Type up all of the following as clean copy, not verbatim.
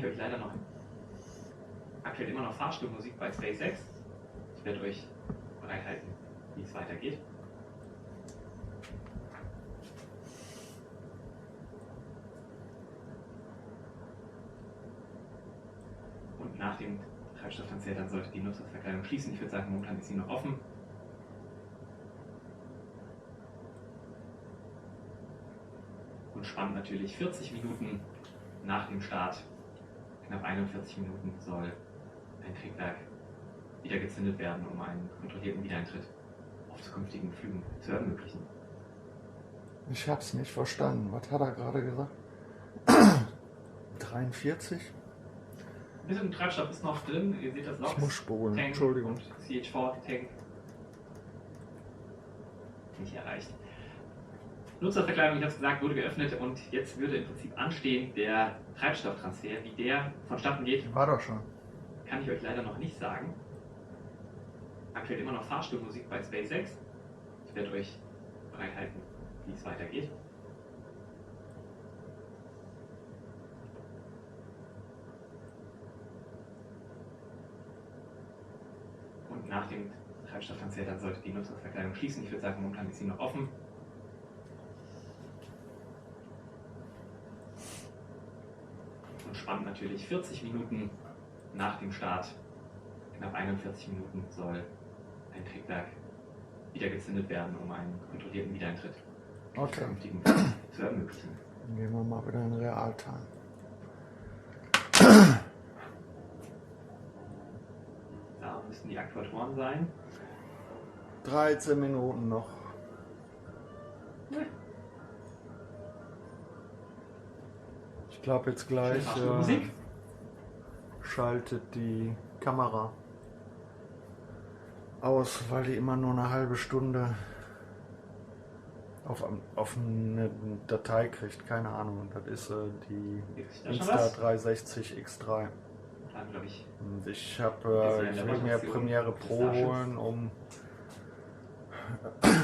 ich euch leider noch aktuell immer noch Fahrstuhlmusik bei SpaceX. Ich werde euch bereithalten, wie es weitergeht. Und nach dem Treibstofftransfer dann sollte die Nutzungsverkleidung schließen. Ich würde sagen, momentan ist sie noch offen. Und spannend natürlich 40 Minuten nach dem Start, knapp 41 Minuten, soll ein Triebwerk wieder gezündet werden, um einen kontrollierten Wiedereintritt auf zukünftigen Flügen zu ermöglichen. Ich hab's nicht verstanden. Was hat er gerade gesagt? 43? Ein bisschen Treibstoff ist noch drin. Ihr seht das Loks. Ich muss spulen. Tank Entschuldigung. und CH4-Tank. Nicht erreicht. Nutzerverkleidung, ich habe es gesagt, wurde geöffnet und jetzt würde im Prinzip anstehen der Treibstofftransfer. Wie der vonstatten geht, War doch schon. kann ich euch leider noch nicht sagen. Aktuell immer noch Fahrstuhlmusik bei SpaceX. Ich werde euch bereithalten, wie es weitergeht. Und nach dem Treibstofftransfer dann sollte die Nutzungsverkleidung schließen. Ich würde sagen, momentan ist sie noch offen. Und spannend natürlich 40 Minuten nach dem Start, knapp 41 Minuten, soll ein Triebwerk wieder gezündet werden, um einen kontrollierten Wiedereintritt auf zukünftigen Flügen zu ermöglichen. Dann gehen wir mal wieder in Realtime. Da müssten die Aktuatoren sein. 13 Minuten noch. Ich glaube jetzt gleich Musik. schaltet die Kamera aus, weil die immer nur eine halbe Stunde auf eine Datei kriegt. Keine Ahnung. Das ist die Insta360 X3. Dann, glaube ich, Und ich will mir Premiere Pro holen, um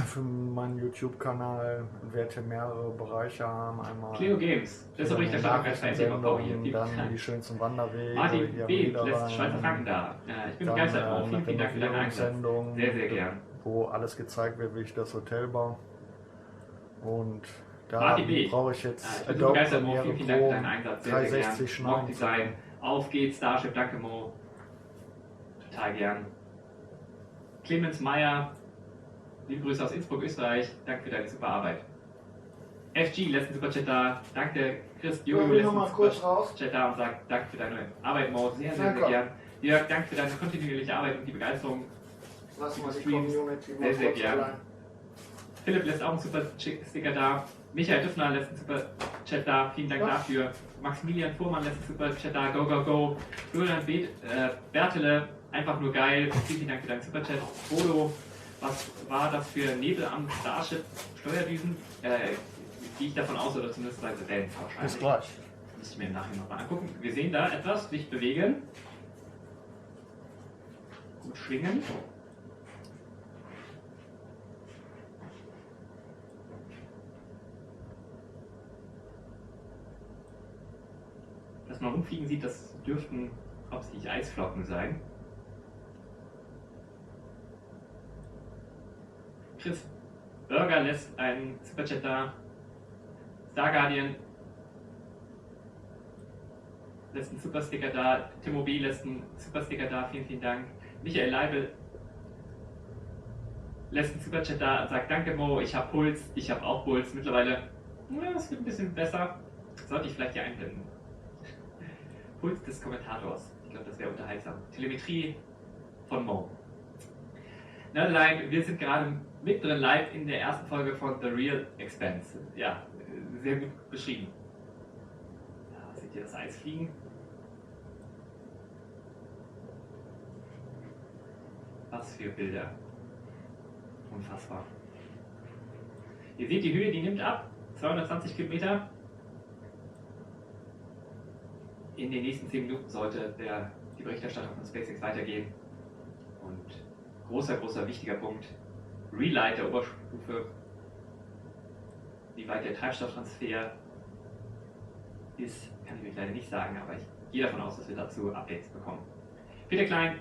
für meinen YouTube-Kanal, werde hier mehrere Bereiche haben. Einmal Cleo Games, das ist aber nicht der Nachrichtensendung, dann die schönsten Wanderwege, Martin hier am B. lässt Niederrhein, Schweizer Franken da. Ich bin dann begeistert auch. eine Vielen Dank für deinen Einsatz. Renovierungssendung, Sehr, sehr gern. wo alles gezeigt wird, wie ich das Hotel baue. Und da Martin B. brauche ich jetzt Ich bin begeistert, Mo. Premiere Vielen Dank für Pro deinen Einsatz. Sehr, sehr 360 gern. Mock Design. Auf geht's, Starship. Danke, Mo. Total gern. Clemens Meyer. Liebe Grüße aus Innsbruck, Österreich. Danke für deine super Arbeit. FG lässt einen Superchat da. Danke, Chris Jojo lässt einen Superchat da und sagt danke für deine Arbeit, Mo. Sehr, sehr, sehr gern. Jörg, danke für deine kontinuierliche Arbeit und die Begeisterung. Lass mal die Streams. Community mal Sehr, sehr kurz gern. allein. Philipp lässt auch einen Super-Sticker da. Michael Düffner lässt einen Super-Chat da. Vielen Dank dafür. Maximilian Fuhrmann lässt einen Super-Chat da. Go, go, go. Julian Bertele, einfach nur geil. Vielen Dank für deinen Super-Chat. Bodo, was war das für Nebel am Starship? Steuerdüsen? Gehe ich davon aus, oder zumindest bei Rebellen wahrscheinlich. Bis gleich. Müsste ich mir im Nachhinein nochmal angucken. Wir sehen da etwas, sich bewegen. Gut schwingen. Was man rumfliegen sieht, das dürften hauptsächlich Eisflocken sein. Chris Burger lässt einen Superchat da. Star Guardian lässt einen Supersticker da. Timo B lässt einen Supersticker da. Vielen, vielen Dank. Michael Leibel lässt einen Superchat da und sagt: Danke, Mo, ich habe Puls. Ich habe auch Puls. Mittlerweile, es wird ein bisschen besser. Sollte ich vielleicht hier einblenden. Puls des Kommentators. Ich glaube, das wäre unterhaltsam. Telemetrie von Mo. Niederrhein, wir sind gerade mittendrin live in der ersten Folge von The Real Expense. Ja, sehr gut beschrieben. Ja, seht ihr das Eis fliegen? Was für Bilder. Unfassbar. Ihr seht die Höhe, die nimmt ab. 220 Kilometer. In den nächsten 10 Minuten sollte die Berichterstattung von SpaceX weitergehen. Und großer, wichtiger Punkt: Relight der Oberstufe. Wie weit der Treibstofftransfer ist, kann ich euch leider nicht sagen, aber ich gehe davon aus, dass wir dazu Updates bekommen. Peter Klein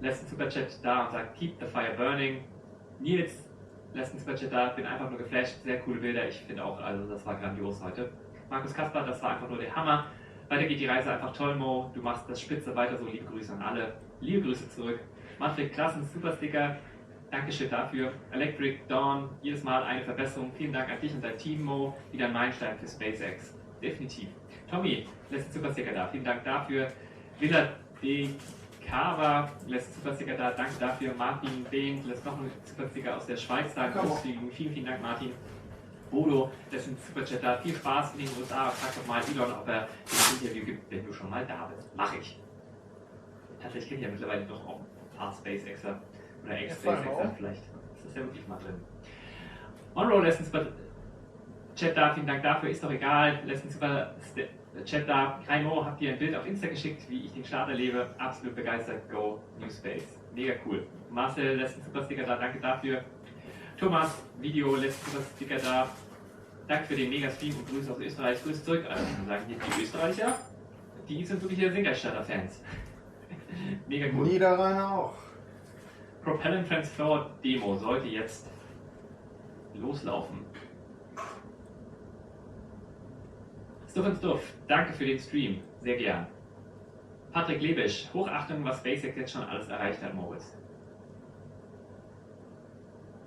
lässt einen Superchat da und sagt, keep the fire burning. Nils lässt einen Superchat da, bin einfach nur geflasht, sehr coole Bilder, ich finde auch, also das war grandios heute. Markus Kasper, das war einfach nur der Hammer. Weiter geht die Reise einfach toll, Mo, du machst das Spitze weiter so, liebe Grüße an alle. Liebe Grüße zurück. Manfred Klassen, Supersticker, Dankeschön dafür. Electric Dawn, jedes Mal eine Verbesserung. Vielen Dank an dich und dein Team, Mo. Wieder ein Meilenstein für SpaceX. Definitiv. Tommy lässt einen Supersticker da. Vielen Dank dafür. Villa de Cava lässt einen Supersticker da. Danke dafür. Martin Behn lässt noch einen Supersticker aus der Schweiz da. Vielen, vielen Dank, Martin. Bodo lässt einen Superchat da. Viel Spaß in den USA. Frag doch mal Elon, ob er ein Interview gibt, wenn du schon mal da bist. Mach ich. Tatsächlich kenne ich ja mittlerweile doch auch ein paar SpaceXer. Oder Ex-SpaceXer vielleicht. Das ist ja wirklich mal drin. Monroe lässt einen Super-Chat da, vielen Dank dafür, ist doch egal. Lässt einen Super-Chat da. Raimo, habt ihr ein Bild auf Insta geschickt, wie ich den Start erlebe? Absolut begeistert. Go, New Space. Mega cool. Marcel lässt einen Super-Sticker da, danke dafür. Thomas, Video lässt einen Super-Sticker da. Danke für den Mega-Stream und Grüße aus Österreich. Grüße zurück. Also ich muss sagen, hier die Österreicher, die sind wirklich Senkrechtstarter-Fans. Mega cool. Niederrhein auch. Propellant Transfer Demo sollte jetzt loslaufen. Stuff and Stuff, danke für den Stream, sehr gern. Patrick Lebisch, Hochachtung, was SpaceX jetzt schon alles erreicht hat, Moritz.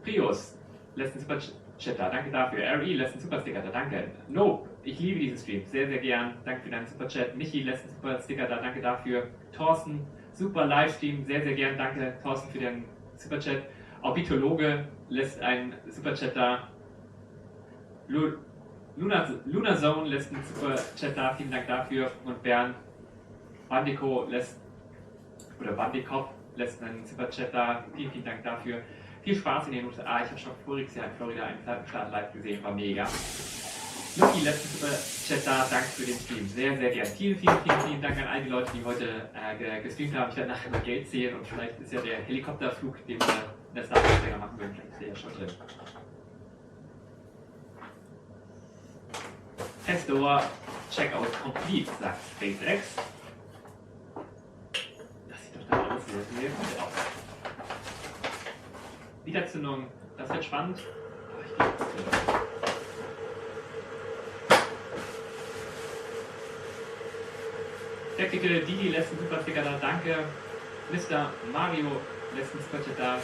Prius lässt einen Superchat da, danke dafür. RE lässt einen Supersticker da, danke. Nope, ich liebe diesen Stream, sehr, sehr gern. Danke für deinen Superchat. Michi lässt einen Supersticker da, danke dafür. Thorsten, super Livestream, sehr, sehr gern. Danke, Thorsten, für den Superchat. Orbitologe lässt einen Superchat da. Lunar Zone lässt einen Superchat da, vielen Dank dafür. Und Bernd Bandiko lässt, oder Bandikop lässt einen Superchat da, vielen, vielen Dank dafür. Viel Spaß in den USA. Ich habe schon voriges Jahr in Florida einen Start live gesehen, war mega. Lucky lässt einen Superchat da, danke für den Stream. Sehr, sehr gern. Vielen, vielen, vielen, vielen Dank an all die Leute, die heute gestreamt haben. Ich werde nachher mal Geld zählen und vielleicht ist ja der Helikopterflug, den wir in der Starship machen würden, vielleicht ist der ja schon drin. Testdoor, Checkout complete, sagt SpaceX. Das sieht doch dann alles sehr gut aus. Wiederzündung, das wird spannend. Aber ich glaube, das wird Tactical Didi lässt einen Supersticker da, danke. Mr. Mario lässt einen Superchat da.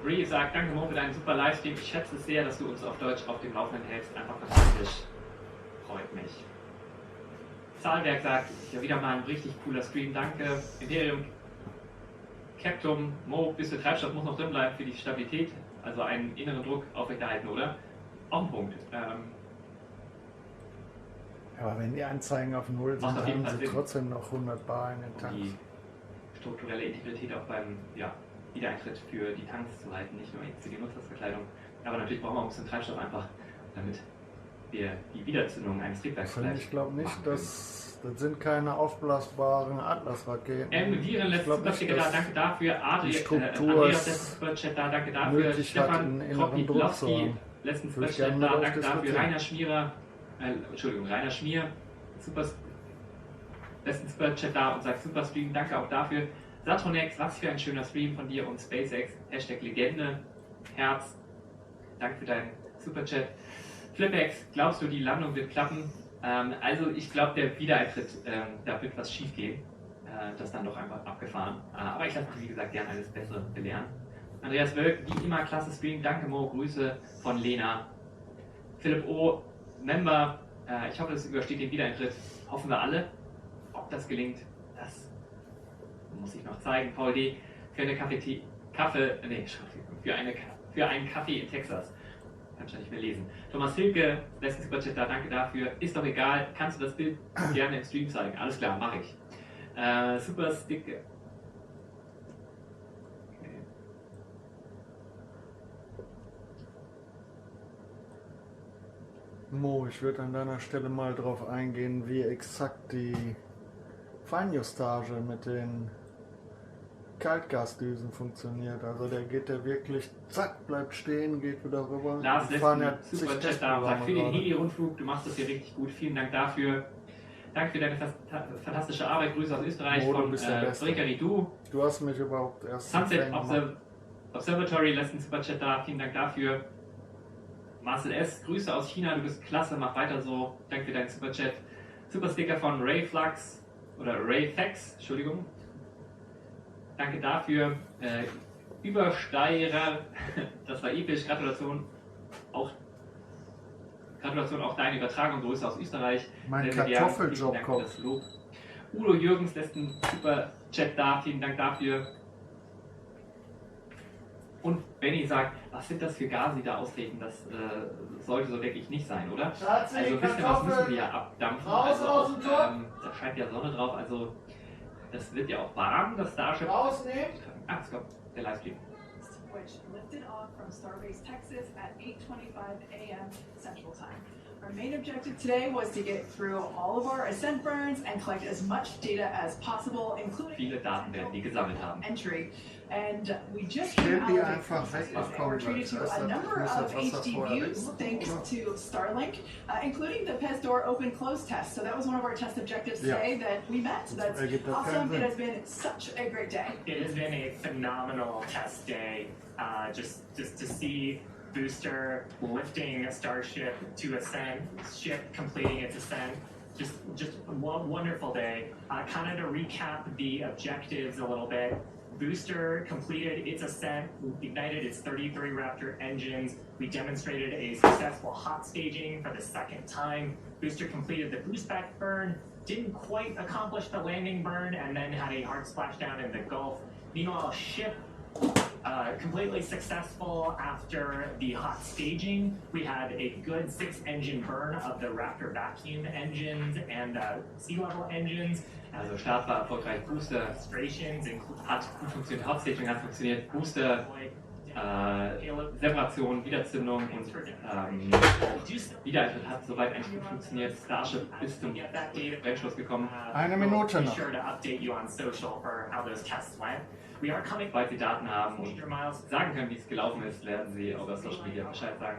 Bree sagt, danke Mo für deinen super Livestream. Ich schätze es sehr, dass du uns auf Deutsch auf dem Laufenden hältst. Einfach fantastisch. Freut mich. Zahlwerk sagt, ja wieder mal ein richtig cooler Stream. Danke. Imperium Captum, Mo, bis für Treibstoff muss noch drin bleiben für die Stabilität. Also einen inneren Druck aufrechterhalten, oder? Auch ein Punkt. Aber wenn die Anzeigen auf 0 sind, haben sie trotzdem noch 100 Bar in den Tanks. Die strukturelle Integrität auch beim Wiedereintritt für die Tanks zu halten, nicht nur für die Nutzlastverkleidung. Aber natürlich brauchen wir auch ein bisschen Treibstoff einfach, damit wir die Wiederzündung eines Triebwerks Ich glaube nicht, das sind keine aufblasbaren Atlas-Raketen. Viren lässt Supersticker da, danke dafür. Andreas lässt Superchat da, danke dafür. Stefan Kropitlowski lässt einen Superchat da, danke dafür. Rainer Schmier lässt einen Superchat da und sagt Superstream, danke auch dafür. Saturnex, was für ein schöner Stream von dir und SpaceX, Hashtag Legende, Herz, danke für deinen Superchat. Flipex, glaubst du, die Landung wird klappen? Also ich glaube, der Wiedereintritt, da wird was schief gehen, das dann doch einfach abgefahren. Aber ich lasse mich, wie gesagt, gerne eines Besseren belehren. Andreas Wölk, wie immer, klasse Stream, danke Mo, Grüße von Lena. Philipp O, Member, ich hoffe, es übersteht den Wiedereintritt, hoffen wir alle. Ob das gelingt, das muss ich noch zeigen. Paul D. für einen Kaffee in Texas. Kann ich nicht mehr lesen. Thomas Hilke, lässt einen Superchat da, danke dafür. Ist doch egal, kannst du das Bild gerne im Stream zeigen? Alles klar, mache ich. Mo, ich würde an deiner Stelle mal drauf eingehen, wie exakt die Feinjustage mit den Kaltgasdüsen funktioniert. Also der geht ja wirklich, zack, bleibt stehen, geht wieder rüber. Lars Wir lässt fahren ja einen zig super Chat da und sagt, für den Testprogramme Heli-Rundflug, du machst das hier richtig gut. Vielen Dank dafür. Danke für deine fantastische Arbeit. Grüße aus Österreich Mo, du von bist der Beste. Brigaridu. Du hast mich überhaupt erst Sunset Observatory lässt einen Superchat da. Vielen Dank dafür. Marcel S., Grüße aus China. Du bist klasse, mach weiter so. Danke für deinen Superchat. Super Sticker von Rayflux oder Rayfax, Entschuldigung. Danke dafür. Übersteiger, das war episch. Gratulation auch deine Übertragung. Grüße aus Österreich. Mein Sehr, sehr gern. Kartoffeljob Vielen Dank für kommt. das Lob. Udo Jürgens lässt einen super Chat da. Vielen Dank dafür. Und Benny sagt, was sind das für Gase, die da austreten? Das sollte so wirklich nicht sein, oder? Schatzi, Also ein bisschen was Kartoffeln. müssen wir ja abdampfen. Raus Also aus auch, dem Topf. da scheint ja Sonne drauf. Also das wird ja auch warm, das Starship. Rausnehmen. Ah, es kommt der Livestream. Which lifted off from Starbase, Texas at 8:25 a.m. Central Time. Our main objective today was to get through all of our ascent burns and collect as much data as possible, including Viele Daten werden die gesammelt haben. entry. And we just Stell came die out of einfach weg, ich and komme we're treated gleich. to a number Ich muss of das Wasser HD vorher views weg. thanks to Starlink, including the PES door open close test. So that was one of our test objectives Yeah. today that we met. So that's Ergibt das awesome. keinen It Sinn. has been such a great day. It has been a phenomenal test day. Just to see Booster lifting a Starship to ascent, ship completing its ascent. Just a wonderful day. Kind of to recap the objectives a little bit. Booster completed its ascent, ignited its 33 Raptor engines. We demonstrated a successful hot staging for the second time. Booster completed the boost back burn, didn't quite accomplish the landing burn, and then had a hard splashdown in the Gulf. Meanwhile, ship completely successful after the hot staging. We had a good 6-engine burn of the Raptor vacuum engines and sea level engines. Also Start war erfolgreich. Booster hat gut funktioniert. Hauptstaging hat funktioniert. Booster, Separation, Wiederzündung und Wiedereintritt hat soweit eigentlich gut funktioniert. Starship ist zum Brennschluss gekommen. Eine Minute noch. Sobald Sie Daten haben und sagen können, wie es gelaufen ist, werden Sie über Social Media Bescheid sagen.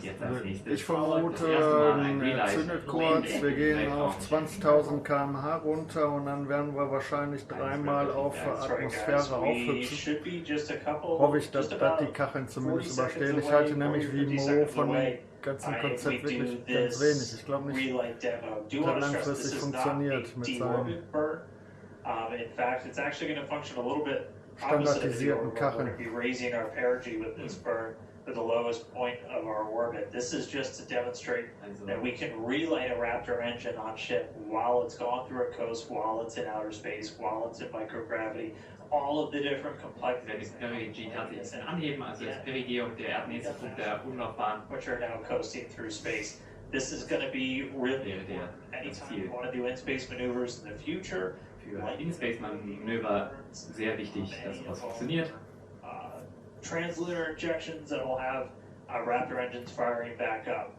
Jetzt als nächstes. Ich vermute, das erste Mal ein er Relight. zündet kurz, wir gehen auf 20.000 km/h runter und dann werden wir wahrscheinlich dreimal auf Atmosphäre aufhüpfen. Hoffe ich, dass die Kacheln zumindest überstehen. Ich halte nämlich wie Mo von dem ganzen Konzept wirklich ganz wenig. Ich glaube nicht, dass das langfristig funktioniert mit seinen In fact, it's actually going to function a little bit opposite of the orbit. We're going to be raising our perigee with this burn to the lowest point of our orbit. This is just to demonstrate that we can relight a Raptor engine on ship while it's gone through a coast, while it's in outer space, while it's in microgravity. All of the different complexities. Das Perigee tatsächlich anheben, also das Perigee und der erdnächste Punkt der Umlaufbahn. Which are now coasting through space. This is going to be really important. Anytime you want to do in-space maneuvers in the future. Für In-Space-Manöver sehr wichtig, dass sowas funktioniert. Translunar injections that will have Raptor engines firing back up.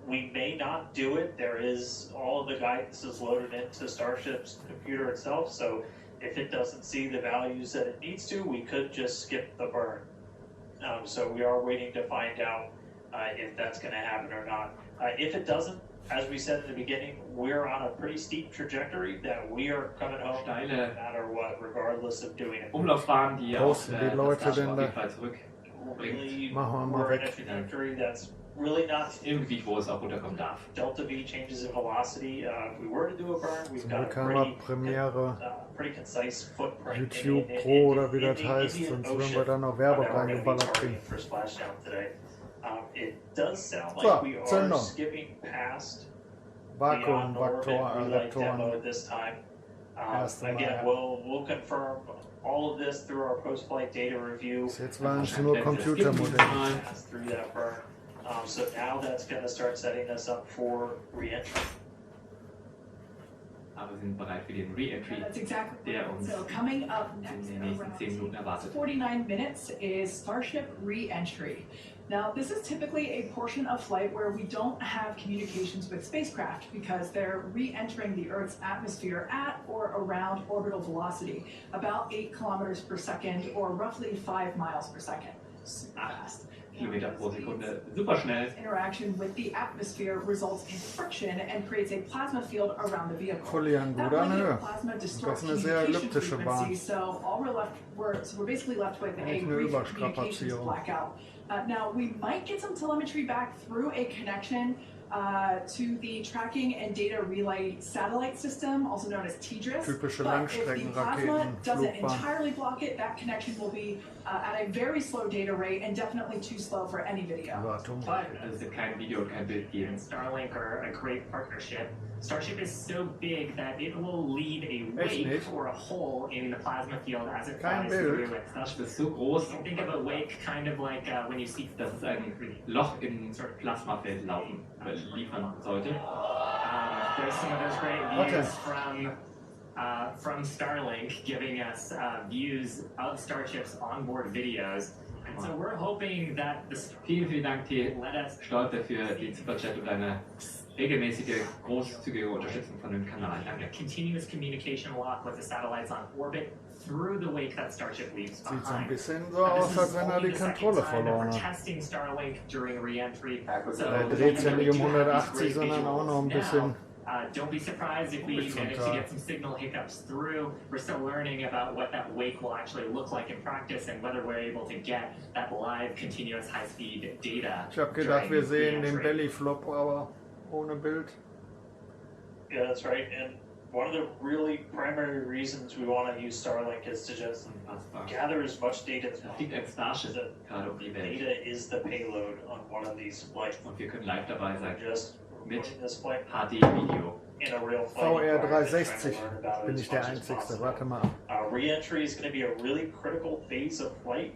We may not do it. There is all of the guidance is loaded into Starship's computer itself, so if it doesn't see the values that it needs to, we could just skip the burn. So we are waiting to find out if that's going to happen or not. If it doesn't, as we said in the beginning, we're on a pretty steep trajectory that we are coming home no matter what, regardless of doing it. Umlaufbahn, die auf die Leute denn auf jeden Fall zurück. Really, Machen wir mal we're in a weg. trajectory that's really not Irgendwie, wo es auch runterkommen darf. Delta V changes in velocity. If we were to do a burn, we've Zum got a Glück haben wir Premiere, pretty concise footprint. YouTube Pro oder wie das heißt, sonst würden wir da noch Werbung reingeballert kriegen. For splashdown today. It does sound So, like we are Zündung. skipping past the Vakuum-Raptoren. relight demo at this time. Again, we'll confirm all of this through our post-flight data review. Bis jetzt waren es nur Computermodelle. Pass through that burn. So now that's going to start setting us up for re-entry. Aber wir sind bereit für den Re-Entry, That's exactly der right. uns So coming up next in den nächsten around 10 Minuten erwartet. 49 minutes is Starship re-entry. Now, this is typically a portion of flight where we don't have communications with spacecraft because they're re-entering the Earth's atmosphere at or around orbital velocity, about 8 kilometers per second or roughly 5 miles per second. Super fast. Kilometer pro Sekunde, super schnell. Interaction with the atmosphere results in friction and creates a plasma field around the vehicle. Verlieren an That guter blanket Höhe. of plasma distorts Das ist eine sehr communication elliptische Bahn. frequency, so all we're basically left with a Nicht eine brief communications Überstrapazierung. blackout. Now we might get some telemetry back through a connection to the tracking and data relay satellite system, also known as TDRS. Typische But if the plasma doesn't Langstreckenraketenflugbahn. entirely block it, that connection will be at a very slow data rate and definitely too slow for any video. Wartung. Also es wird kein Video und kein Bild geben. And Starlink are a great partnership. Starship is so big that it will leave a Echt wake nicht? or a hole in the plasma field as it Kein flies Bild. through it. Starship ist so groß, Think of a wake kind of like when you see dass es ein Loch im Plasmafeld liefern sollte. there's some of those great Okay. views from Starlink giving us views of Starships onboard videos. And so we're hoping that this Vielen Dank, T. let us Stolpe, für den Superchat und deine regelmäßige, großzügige Unterstützung von dem Kanal. Danke. continuous communication lock with the satellites on orbit through the wake that Starship leaves Sieht so ein behind. bisschen so aus, als wenn er die Kontrolle verloren hat. Testing Starlink during re-entry. Er dreht ja nicht um 180, sondern auch noch ein bisschen. Don't be surprised if we manage to get some signal hiccups through. We're still learning about what that wake will actually look like in practice and whether we're able to get that live, continuous, high-speed data. Ich habe gedacht, wir during sehen den re-entry. Bellyflop, aber ohne Bild. Yeah, that's right. And one of the really primary reasons we want to use Starlink is to just Unfassbar. gather as much data as Da fliegt ein Starship gerade um die Welt. Data is the payload on one of these flights. Und wir können live dabei sein. Just Mit putting this flight HD-Video. in a real flight environment, VR360 trying to learn about it bin as ich der much as Einzige. possible. Warte mal. Re-entry is going to be a really critical phase of flight.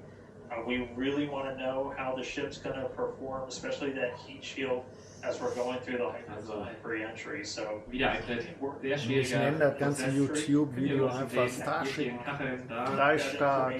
We really want to know how the ship's going to perform, especially that heat shield as we're going through the hypersonic re-entry. So Wiedereintritt. Sehr Ich schwieriger. nenne das ganze Prozess. YouTube-Video Hier einfach sehen, Starship hier stehen Kacheln da. 3 Start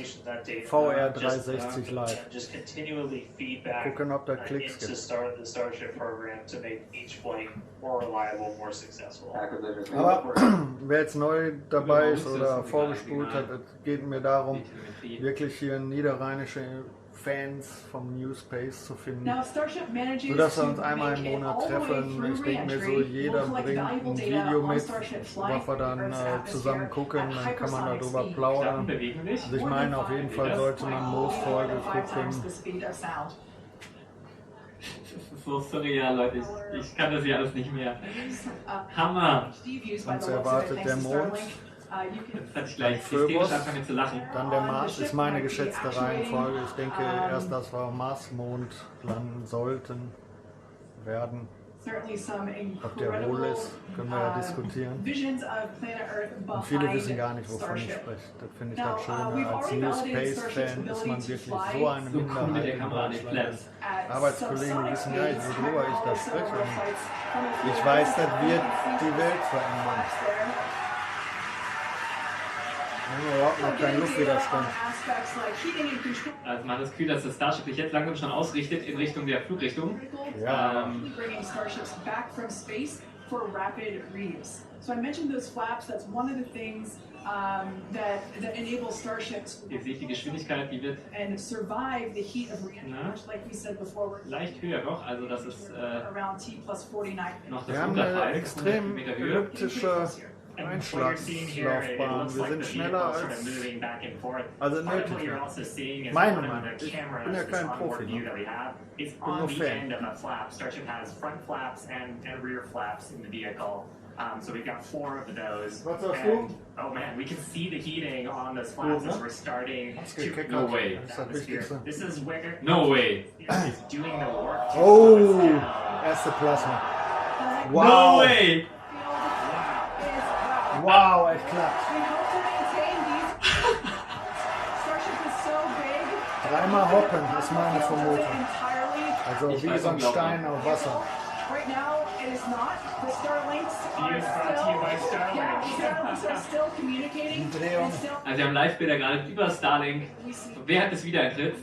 VR360 live. just continually feedback Gucken, ob da Klicks into gibt. the Starship program to make each flight more reliable, more successful. Aber wer jetzt neu dabei ist oder vorgespult hat, es geht mir darum, Die Telemetrie. wirklich hier niederrheinische Fans vom New Space zu finden. Now, Starship manages Sodass wir to uns einmal make im it Monat all the way treffen. through Ich denke mir so, re-entry. jeder We'll collect bringt valuable ein data Video on mit, Starship was flying wir through dann the Earth's zusammen atmosphere gucken, at dann kann man hypersonic darüber speed. Klappen plaudern. bewegen sich. Also ich meine, auf jeden Fall sollte man Moos-Folge More than 5 times gucken. the speed of sound. Das ist so surreal, Leute. Ich kann das hier alles nicht mehr. Hammer! HD views by Uns the looks of it, erwartet thanks der to Mond. Starlink. You can Jetzt hatte ich gleich Phobos. hysterisch angefangen zu lachen. Dann der Mars ist meine geschätzte Reihenfolge. Ich denke erst, dass wir Mars, Mond landen sollten, werden. certainly some Ob der wohl incredible ist, können wir ja diskutieren. visions of planet Earth Und viele behind wissen gar nicht, wovon ich Starship. spreche. Das finde ich Now, das Schöne. we've Als already New validated Space Starship's Fan ist man ability to wirklich fly. so eine So cool mit Minderheit der in Kamera, die Deutschland. Flaps. At Arbeitskollegen subsonic wissen gar nicht, speeds, worüber ich da also spreche. aerial flights from a few Ich weiß, das hours, wird you can see die Welt the verändern. flaps there. Wir haben überhaupt noch keinen Luftwiderstand. Aspects like heating and control. Also man hat das Gefühl, dass das Starship sich jetzt langsam schon ausrichtet in Richtung der Flugrichtung. Ja, Bringing starships back from space for rapid reuse. So I mentioned those flaps. That's one of the things that enable starships Ihr seht die Geschwindigkeit, die wird and survive the heat of reentry, Ja. which, like we said before, we're leicht höher noch. Also das ist around T plus 49. noch das wir haben eine Unterteil. 100 extrem Meter Höhe. elliptische And what you're seeing here, it Einschlagslaufbahn. looks Wir like sind the schneller vehicle sort als of moving back and forth. also Part of what nötig. you're also seeing is Meine one of Meinung. the Ich cameras, bin ja this kein onboard Profi, view ne? that we have, is bin on nur the Fan. end of a flap. Starship has front flaps and rear flaps in the vehicle. So we've got 4 of those. Was sagst And, oh man, we can see the heating on those flaps Cool, as ne? we're starting Hat's to gekickert. No way. Das ist das atmosphere. Wichtigste. This is where No way. it's doing the work to Oh, slow us down. erste Plasma. The Wow. No way! field is Wow, echt klappt. We hope to maintain these. Starship is so big. Dreimal hoppen ist meine Field does it Vermutung. entirely. Also Ich wie weiß so ein unglaublich. Stein auf Wasser. Right now, It is not. The Starlinks are still, yeah, Starlinks are still communicating. And still, Also wir haben Live-Bilder gerade über Starlink. Während des Wiedereintritts.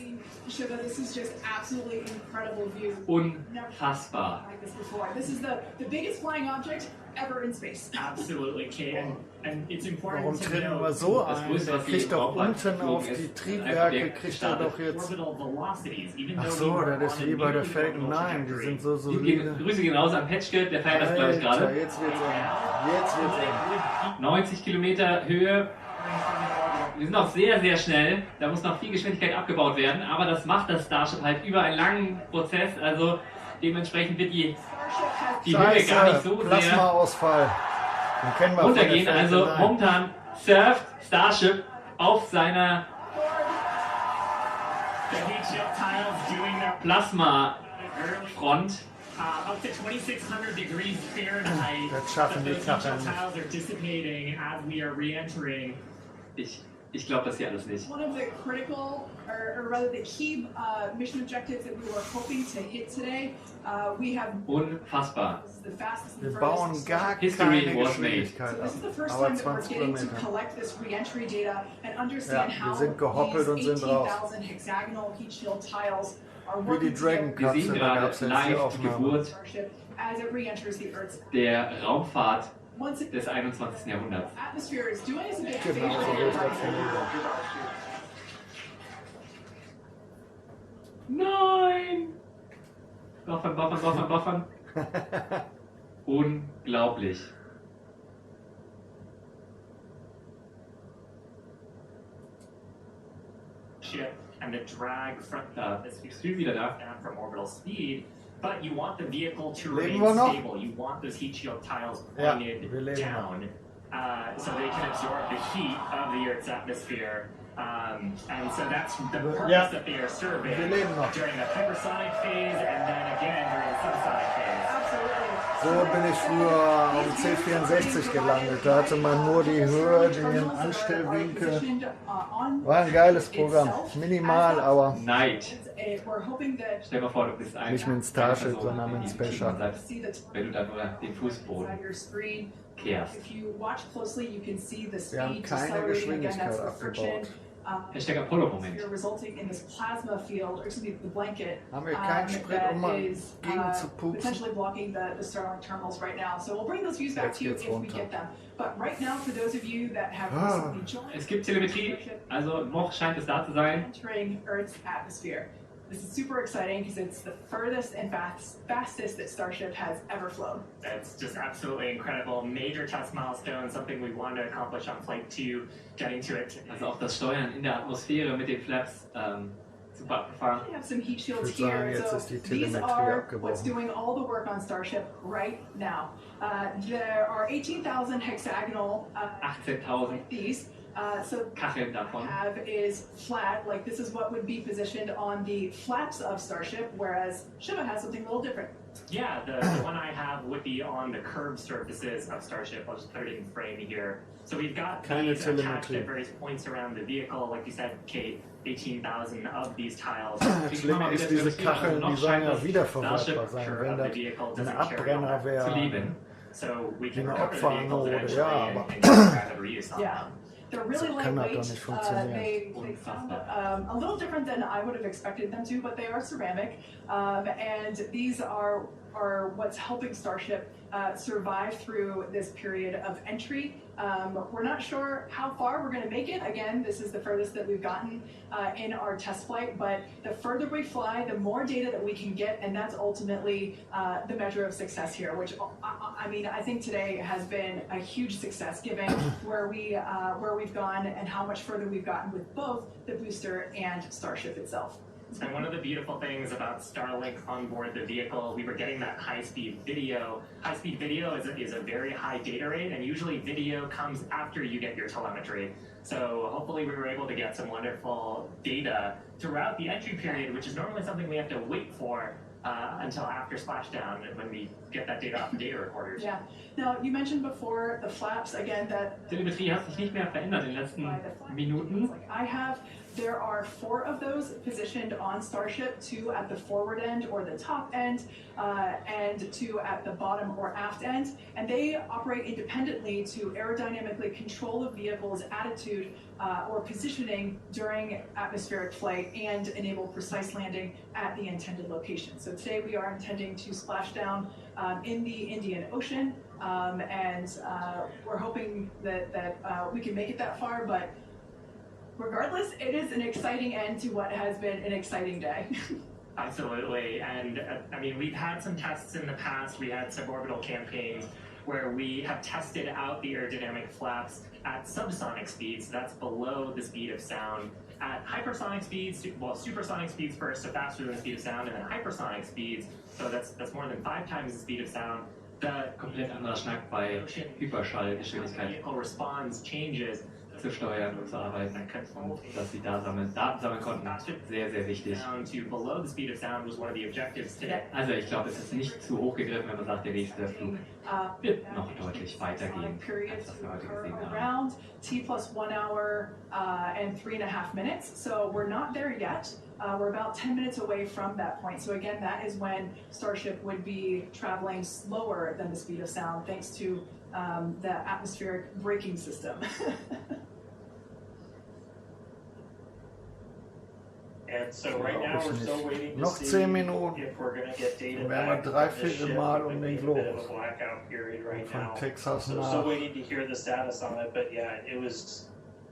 Shiva, this is just absolutely incredible view. Unfassbar. Like this before. This is the biggest flying object ever in space. Absolutely, Kate. And it's important Warum to treten know wir so Das ein? Größte, Der was kriegt die doch Raumfahrt unten geflogen auf ist, die ist ein Triebwerke, Projekt kriegt er gestartet. doch jetzt... orbital velocities, even Ach though so, we were das ist on wie a bei der neutral Falcon 9, die trajectory. sind so Liebe solide. Grüße gehen raus an Patchkit, der feiert das glaube ich Alter, gerade. jetzt wird's eng. Jetzt wird's eng. 90 Kilometer Höhe. Wir sind noch sehr, sehr schnell. Da muss noch viel Geschwindigkeit abgebaut werden. Aber das macht das Starship halt über einen langen Prozess. Also dementsprechend wird die Höhe gar nicht so sehr Plasmaausfall. Den kennen wir von der runtergehen. Falcon Also 9. momentan surft Starship auf seiner The heat shield tiles doing their Plasmafront. up to 2600 degrees Fahrenheit. Das schaffen die Those heat shield Kacheln nicht. tiles are dissipating as we are re-entering. Ich glaube das hier alles nicht. One of the critical, or rather the key mission objectives that we were hoping to hit today, we have. Unfassbar. This is the fastest Wir and bauen furthest gar History keine was made. Geschwindigkeit So ab. this is the first Aber time that we're 20 getting to Kilometer. collect this re-entry data and understand Ja, wir how sind gehoppelt und these sind raus. 18,000 hexagonal heat shield tiles are Wie working die Dragon together Wir sehen Kapsel, da gerade gab es jetzt die live die Aufnahme. Geburt Starship as it re-enters the Earth's der Raumfahrt once it des 21. Jahrhunderts. atmosphere is doing us a big Genau, so favor will ich das right vermuten. Nein! Buffern. Unglaublich. Ship and the drag from Da this ist viel wieder da. down from orbital speed, but you want the vehicle to Leben remain wir noch? stable. You want those heat shield tiles Ja, pointed wir leben noch. down so they can absorb the heat of the Earth's atmosphere. And so that's the purpose Ja, that they are serving wir leben noch. during the hypersonic phase and then again during the subsonic phase. Absolutely. So bin ich früher am C64 gelandet. Da hatte man nur die Höhe, den Anstellwinkel. War ein geiles Programm. Minimal, aber Neid. We're hoping that Stell dir mal vor, du bist ein Nicht mit dem Starship, eine Person, sondern mit dem die Space man Shuttle. sagt, wenn du da nur den Fußboden inside your screen. kehrst. If you watch closely, you can see the Wir haben speed keine decelerating again. That's Geschwindigkeit the friction. abgebaut. Hashtag Apollo-Moment. Resulting in this plasma field, or excuse me, the blanket Haben wir keinen Sprit, that um mal is gegen zu pupsen? potentially blocking the Starlink terminals right now. So we'll bring those views back Jetzt to you geht's if we runter. get them. But right now, for those of you that have Ah. recently joined, Es gibt Telemetrie, also noch scheint es da zu sein. entering Earth's atmosphere. This is super exciting because it's the furthest and fastest that Starship has ever flown. That's just absolutely incredible. Major test milestone, something we wanted to accomplish on Flight 2, getting to it today. Also auch das Steuern in der Atmosphäre mit den Flaps super abgefahren. We have some heat shields Ich würde sagen, here. jetzt So ist die these Telemetrie are abgebrochen. what's doing all the work on Starship right now. There are 18,000 hexagonal 18.000 like these. So Kacheln what davon. I have is flat, like this is what would be positioned on the flaps of Starship, whereas Shiva has something a little different. Yeah, the one I have would be on the curved surfaces of Starship. I'll just put it in frame here. So we've got Keine these attached Telemetrie. at various points around the vehicle. Like you said, Kate, 18,000 of these tiles. Das Schlimme ist, diese Kacheln, die sollen ja wiederverwertbar sein, wenn das ein Abbrenner Zu wäre. lieben. So we Wie can eine recover the vehicles Opferanode, eventually ja, and aber- get rapid reuse on Yeah. them. They're really So kann das lightweight. doch nicht funktionieren. They sound a little different than I would have expected them to, but they are ceramic. And these are what's helping Starship survive through this period of entry. We're not sure how far we're going to make it. Again, this is the furthest that we've gotten in our test flight, but the further we fly, the more data that we can get, and that's ultimately the measure of success here, which I mean, I think today has been a huge success given where we've gone and how much further we've gotten with both the booster and Starship itself. And one of the beautiful things about Starlink on board the vehicle, we were getting that high-speed video. High-speed video is a very high data rate, and usually video comes after you get your telemetry. So hopefully we were able to get some wonderful data throughout the entry period, which is normally something we have to wait for until after splashdown when we get that data off the data recorders. Yeah. Now, you mentioned before the flaps, again, that... Telemetrie hat sich nicht mehr verändert in den letzten Minuten. There are 4 of those positioned on Starship, 2 at the forward end or the top end, and 2 at the bottom or aft end. And they operate independently to aerodynamically control the vehicle's attitude or positioning during atmospheric flight and enable precise landing at the intended location. So today we are intending to splash down in the Indian Ocean, and we're hoping that we can make it that far, but regardless, it is an exciting end to what has been an exciting day. Absolutely, and I mean, we've had some tests in the past. We had suborbital campaigns where we have tested out the aerodynamic flaps at subsonic speeds, that's below the speed of sound, at hypersonic speeds, well, supersonic speeds first, so faster than the speed of sound, and then hypersonic speeds, so that's more than 5 times the speed of sound. The komplett anderer Schnack bei Hyperschallgeschwindigkeit. Vehicle response changes zu steuern und zu arbeiten und dass sie da Daten sammeln konnten. Sehr, sehr wichtig. Also ich glaube, es ist nicht zu hoch gegriffen, wenn man sagt, der nächste Flug wird noch deutlich weitergehen, als das wir heute gesehen haben. T+1 hour and 3.5 minutes, so we're not there yet. We're about 10 minutes away from that point. So again, that is when Starship would be traveling slower than the speed of sound, thanks to the atmospheric braking system. And so right now we're still waiting to noch see 10 Minuten. if we're going to get data Dann wären wir back from this 3/4 ship. Mal It um may den be a bit of Globus. a blackout period right Von now. Texas So nach. still waiting to hear the status on it, but yeah,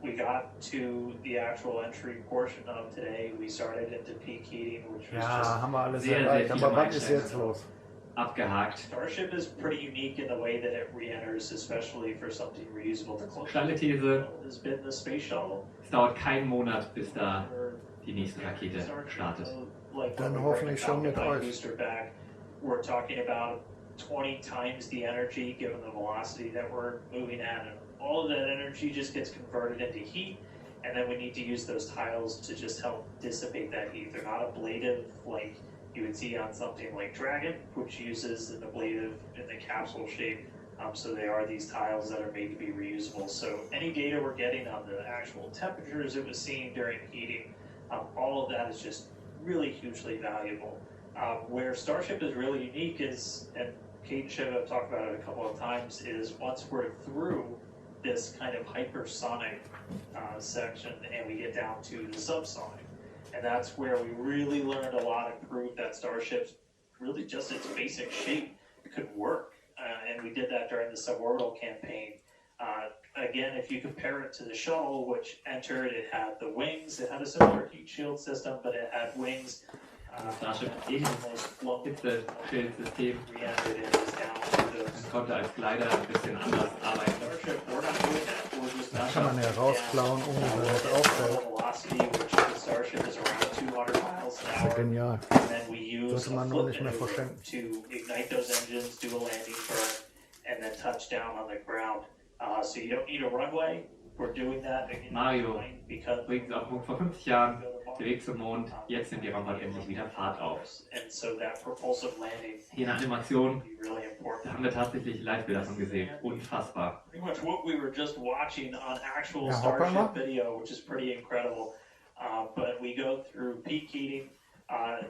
we got to the actual entry portion of today. We started into peak heating, which was Ja, haben wir alles sehr, erreicht. sehr Aber viele was ist jetzt los? Abgehakt. Starship is pretty unique in the way that it re-enters, especially for something reusable. The Steile These, has been the space shuttle. es dauert keinen Monat, bis da die nächste Rakete startet. Dann hoffentlich schon mit euch. We're talking about 20 times the energy given the velocity that we're moving at, and all of that energy just gets converted into heat, and then we need to use those tiles to just help dissipate that heat. They're not ablative like you would see on something like Dragon, which uses an ablative in the capsule shape. So they are these tiles that are made to be reusable. So any data we're getting on the actual temperatures it was seeing during heating, all of that is just really hugely valuable. Where Starship is really unique is, and Kate and Shiv have talked about it a couple of times, is once we're through this kind of hypersonic section and we get down to the subsonic. And that's where we really learned a lot and proved that Starship's really just its basic shape could work. And we did that during the suborbital campaign. Again, if you compare it to the shuttle, which entered, it had the wings, it had a similar heat shield system, but it had wings. Starship ähnliches Hitzeschildsystem. Man konnte als Glider ein bisschen anders arbeiten. Da kann man ja rausklauen, ohne dass es auffällt. Das ist ja genial. Sollte man nur nicht mehr verschenken. So you don't need a runway. We're doing that Mario bringt auf Punkt vor 50 Jahren der Weg zum Mond. Jetzt nimmt die Raumfahrt endlich wieder Fahrt auf. Hier eine Animation, da haben wir tatsächlich Live-Bilder davon gesehen. Unfassbar. Pretty much what we were just watching on actual Starship video, which is pretty incredible. But we go through peak heating.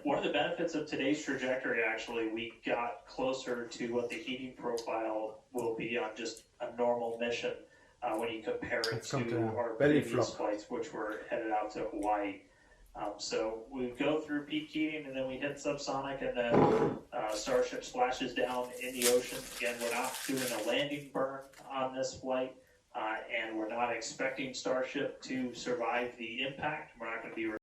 One of the benefits of today's trajectory, actually, we got closer to what the heating profile will be on just a normal mission when you compare it to our previous flights, which were headed out to Hawaii. So we go through peak heating, and then we hit subsonic, and then Starship splashes down in the ocean. Again, we're not doing a landing burn on this flight, and we're not expecting Starship to survive the impact. We're not going to be